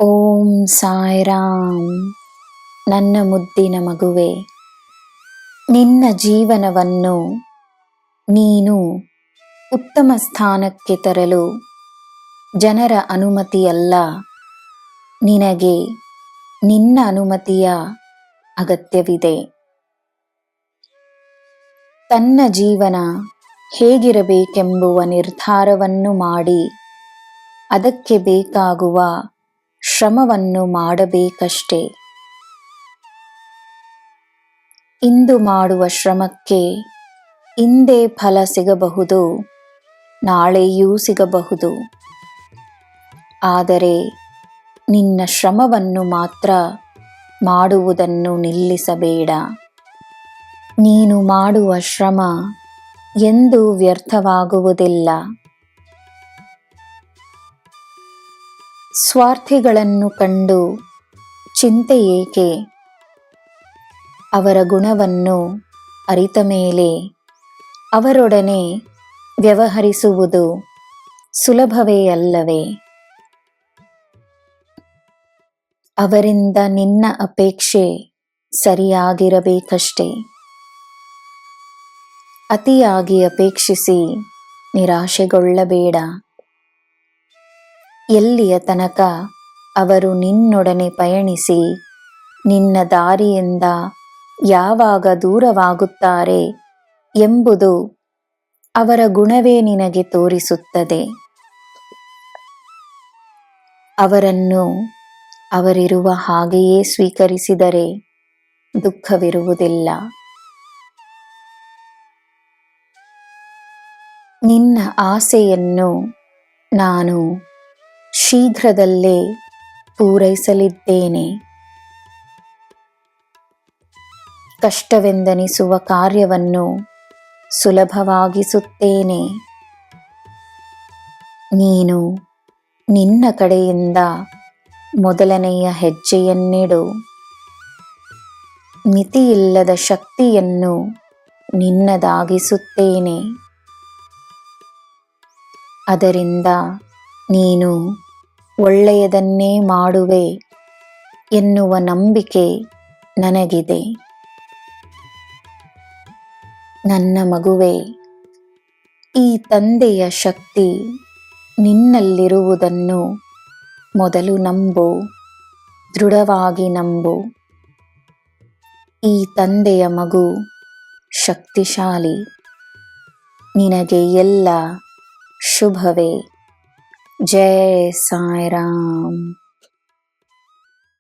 ಓಂ ಸಾಯಿರಾಮ್. ನನ್ನ ಮುದ್ದಿನ ಮಗುವೆ, ನಿನ್ನ ಜೀವನವನ್ನು ನೀನು ಉತ್ತಮ ಸ್ಥಾನಕ್ಕೆ ತರಲು ಜನರ ಅನುಮತಿಯಲ್ಲ, ನಿನಗೆ ನಿನ್ನ ಅನುಮತಿಯ ಅಗತ್ಯವಿದೆ. ತನ್ನ ಜೀವನ ಹೇಗಿರಬೇಕೆಂಬುವ ನಿರ್ಧಾರವನ್ನು ಮಾಡಿ ಅದಕ್ಕೆ ಬೇಕಾಗುವ ಶ್ರಮವನ್ನು ಮಾಡಬೇಕಷ್ಟೆ. ಇಂದು ಮಾಡುವ ಶ್ರಮಕ್ಕೆ ಇಂದೇ ಫಲ ಸಿಗಬಹುದು, ನಾಳೆಯೂ ಸಿಗಬಹುದು. ಆದರೆ ನಿನ್ನ ಶ್ರಮವನ್ನು ಮಾತ್ರ ಮಾಡುವುದನ್ನು ನಿಲ್ಲಿಸಬೇಡ. ನೀನು ಮಾಡುವ ಶ್ರಮ ಎಂದೂ ವ್ಯರ್ಥವಾಗುವುದಿಲ್ಲ. ಸ್ವಾರ್ಥಿಗಳನ್ನು ಕಂಡು ಚಿಂತೆ ಏಕೆ? ಅವರ ಗುಣವನ್ನು ಅರಿತ ಮೇಲೆ ಅವರೊಡನೆ ವ್ಯವಹರಿಸುವುದು ಸುಲಭವೇ ಅಲ್ಲವೇ? ಅವರಿಂದ ನಿನ್ನ ಅಪೇಕ್ಷೆ ಸರಿಯಾಗಿರಬೇಕಷ್ಟೆ. ಅತಿಯಾಗಿ ಅಪೇಕ್ಷಿಸಿ ನಿರಾಶೆಗೊಳ್ಳಬೇಡ. ಎಲ್ಲಿಯ ತನಕ ಅವರು ನಿನ್ನೊಡನೆ ಪಯಣಿಸಿ ನಿನ್ನ ದಾರಿಯಿಂದ ಯಾವಾಗ ದೂರವಾಗುತ್ತಾರೆ ಎಂಬುದು ಅವರ ಗುಣವೇ ನಿನಗೆ ತೋರಿಸುತ್ತದೆ. ಅವರನ್ನು ಅವರಿರುವ ಹಾಗೆಯೇ ಸ್ವೀಕರಿಸಿದರೆ ದುಃಖವಿರುವುದಿಲ್ಲ. ನಿನ್ನ ಆಸೆಯನ್ನು ನಾನು ಶೀಘ್ರದಲ್ಲೇ ಪೂರೈಸಲಿದ್ದೇನೆ. ಕಷ್ಟವೆಂದೆನಿಸುವ ಕಾರ್ಯವನ್ನು ಸುಲಭವಾಗಿಸುತ್ತೇನೆ. ನೀನು ನಿನ್ನ ಕಡೆಯಿಂದ ಮೊದಲನೆಯ ಹೆಜ್ಜೆಯನ್ನಿಡು. ಮಿತಿಯಿಲ್ಲದ ಶಕ್ತಿಯನ್ನು ನಿನ್ನದಾಗಿಸುತ್ತೇನೆ. ಅದರಿಂದ ನೀನು ಒಳ್ಳೆಯದನ್ನೇ ಮಾಡುವೆ ಎನ್ನುವ ನಂಬಿಕೆ ನನಗಿದೆ. ನನ್ನ ಮಗುವೆ, ಈ ತಂದೆಯ ಶಕ್ತಿ ನಿನ್ನಲ್ಲಿರುವುದನ್ನು ಮೊದಲು ನಂಬು, ದೃಢವಾಗಿ ನಂಬು. ಈ ತಂದೆಯ ಮಗು ಶಕ್ತಿಶಾಲಿ. ನಿನಗೆ ಎಲ್ಲ ಶುಭವೇ. ಜೈ ಸಾಯಿರಾಮ್.